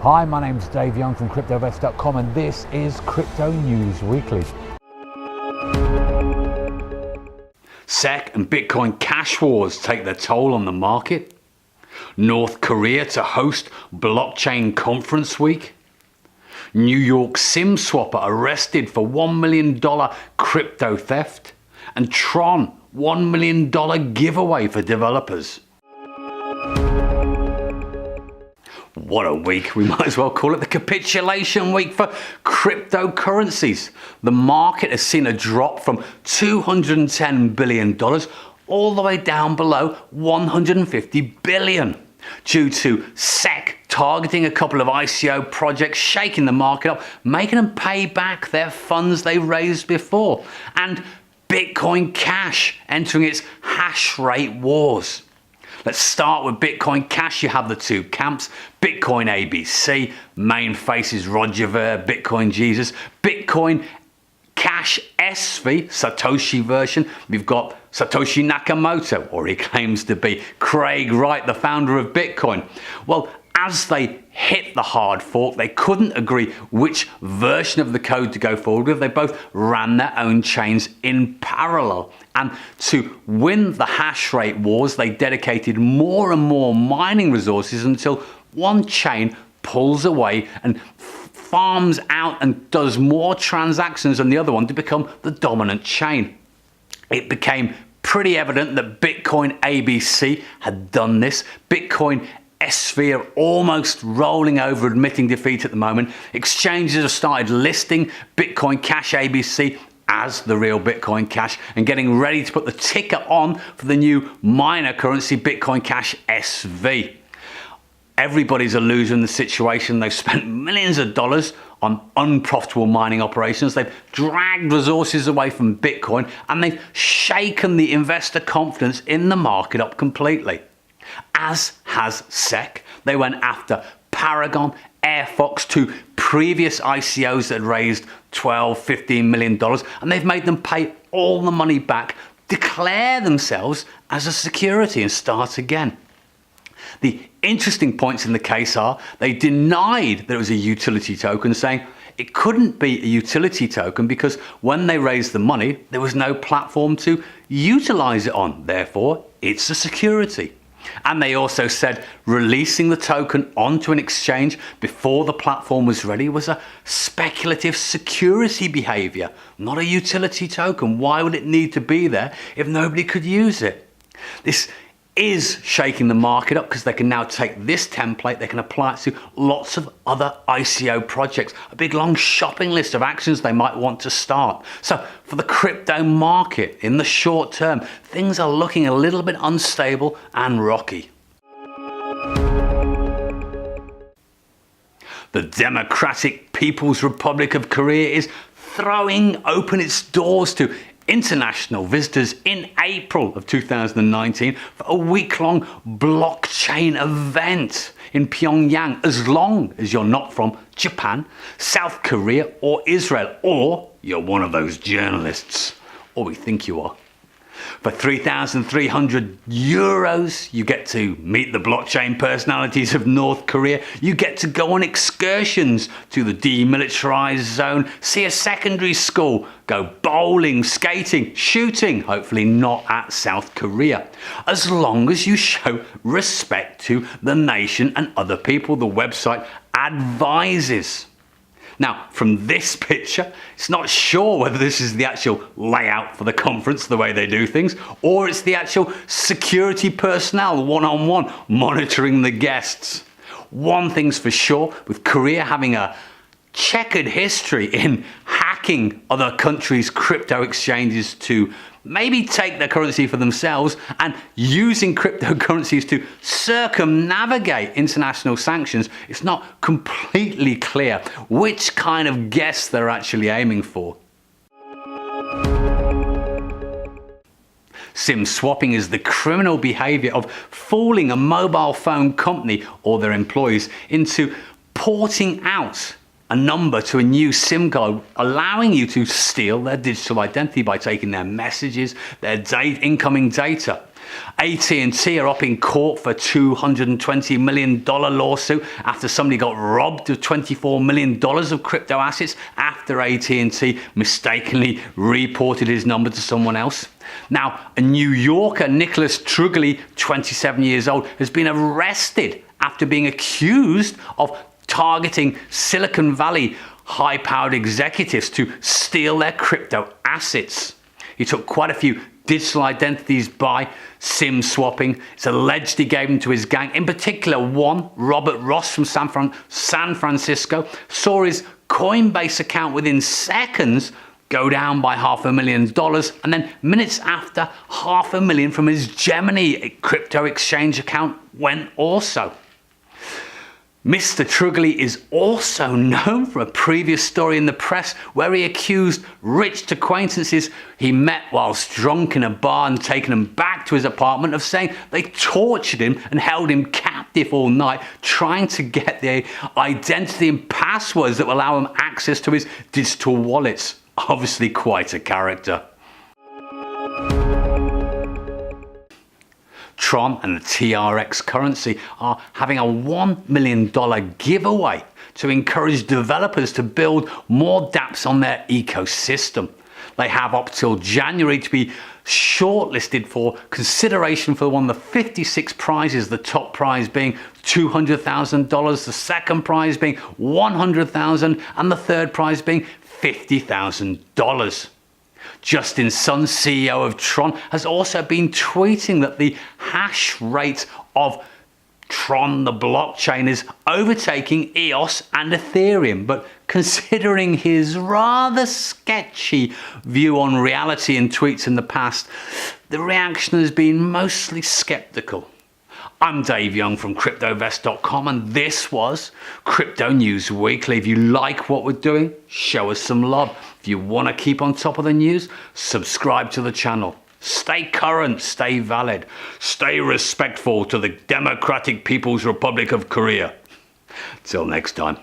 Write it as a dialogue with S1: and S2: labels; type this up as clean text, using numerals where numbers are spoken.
S1: Hi, my name's Dave Young from CryptoVest.com and this is Crypto News Weekly.
S2: SEC and Bitcoin cash wars take their toll on the market. North Korea to host blockchain conference week. New York SIM swapper arrested for $1 million crypto theft. And Tron, $1 million giveaway for developers. What a week. We might as well call it the capitulation week for cryptocurrencies. The market has seen a drop from $210 billion all the way down below $150 billion due to SEC targeting a couple of ICO projects, shaking the market up, making them pay back their funds they raised before, and Bitcoin Cash entering its hash rate wars. Let's start with Bitcoin Cash. You have the two camps. Bitcoin ABC, main face is Roger Ver, Bitcoin Jesus. Bitcoin Cash SV, Satoshi version. We've got Satoshi Nakamoto, or he claims to be Craig Wright, the founder of Bitcoin. Well, as they hit the hard fork, they couldn't agree which version of the code to go forward with. They both ran their own chains in parallel. And to win the hash rate wars, they dedicated more and more mining resources until one chain pulls away and farms out and does more transactions than the other one to become the dominant chain. It became pretty evident that Bitcoin ABC had done this. Bitcoin SV are almost rolling over, admitting defeat at the moment. Exchanges have started listing Bitcoin Cash ABC as the real Bitcoin Cash and getting ready to put the ticker on for the new miner currency, Bitcoin Cash SV. Everybody's a loser in the situation. They've spent millions of dollars on unprofitable mining operations. They've dragged resources away from Bitcoin and they've shaken the investor confidence in the market up completely. As has SEC. They went after Paragon, Airfox, two previous ICOs that had raised $12–15 million, and they've made them pay all the money back, declare themselves as a security and start again. The interesting points in the case are they denied that it was a utility token, saying it couldn't be a utility token because when they raised the money, there was no platform to utilize it on. Therefore, it's a security. And they also said releasing the token onto an exchange before the platform was ready was a speculative security behavior, not a utility token. Why would it need to be there if nobody could use it? This is shaking the market up because they can now take this template, they can apply it to lots of other ICO projects, a big long shopping list of actions they might want to start. So for the crypto market in the short term, things are looking a little bit unstable and rocky. The Democratic People's Republic of Korea is throwing open its doors to international visitors in April of 2019 for a week-long blockchain event in Pyongyang, as long as you're not from Japan, South Korea or Israel, or you're one of those journalists, or we think you are. For 3,300 euros, you get to meet the blockchain personalities of North Korea. You get to go on excursions to the demilitarized zone, see a secondary school, go bowling, skating, shooting, hopefully not at South Korea. As long as you show respect to the nation and other people, the website advises. Now, from this picture, it's not sure whether this is the actual layout for the conference, the way they do things, or it's the actual security personnel one-on-one monitoring the guests. One thing's for sure, with Korea having a checkered history in hacking other countries' crypto exchanges to maybe take their currency for themselves and using cryptocurrencies to circumnavigate international sanctions, it's not completely clear which kind of guests they're actually aiming for. SIM swapping is the criminal behavior of fooling a mobile phone company or their employees into porting out a number to a new SIM card, allowing you to steal their digital identity by taking their messages, their incoming data. AT&T are up in court for $220 million lawsuit after somebody got robbed of $24 million of crypto assets after AT&T mistakenly reported his number to someone else. Now, a New Yorker, Nicholas Trugly, 27 years old, has been arrested after being accused of targeting Silicon Valley high-powered executives to steal their crypto assets. He took quite a few digital identities by SIM swapping. It's alleged he gave them to his gang. In particular, one, Robert Ross from San Francisco, saw his Coinbase account within seconds go down by $500,000, and then minutes after, $500,000 from his Gemini crypto exchange account went also. Mr. Trugly is also known for a previous story in the press where he accused rich acquaintances he met whilst drunk in a bar and taken them back to his apartment of saying they tortured him and held him captive all night, trying to get the identity and passwords that will allow him access to his digital wallets. Obviously quite a character. Tron and the TRX currency are having a $1 million giveaway to encourage developers to build more dApps on their ecosystem. They have up till January to be shortlisted for consideration for one of the 56 prizes, the top prize being $200,000, the second prize being $100,000, and the third prize being $50,000. Justin Sun, CEO of Tron, has also been tweeting that the hash rate of Tron, the blockchain, is overtaking EOS and Ethereum. But considering his rather sketchy view on reality in tweets in the past, the reaction has been mostly skeptical. I'm Dave Young from cryptovest.com, and this was Crypto News Weekly. If you like what we're doing, show us some love. If you want to keep on top of the news, subscribe to the channel. Stay current, stay valid, stay respectful to the Democratic People's Republic of Korea. Till next time.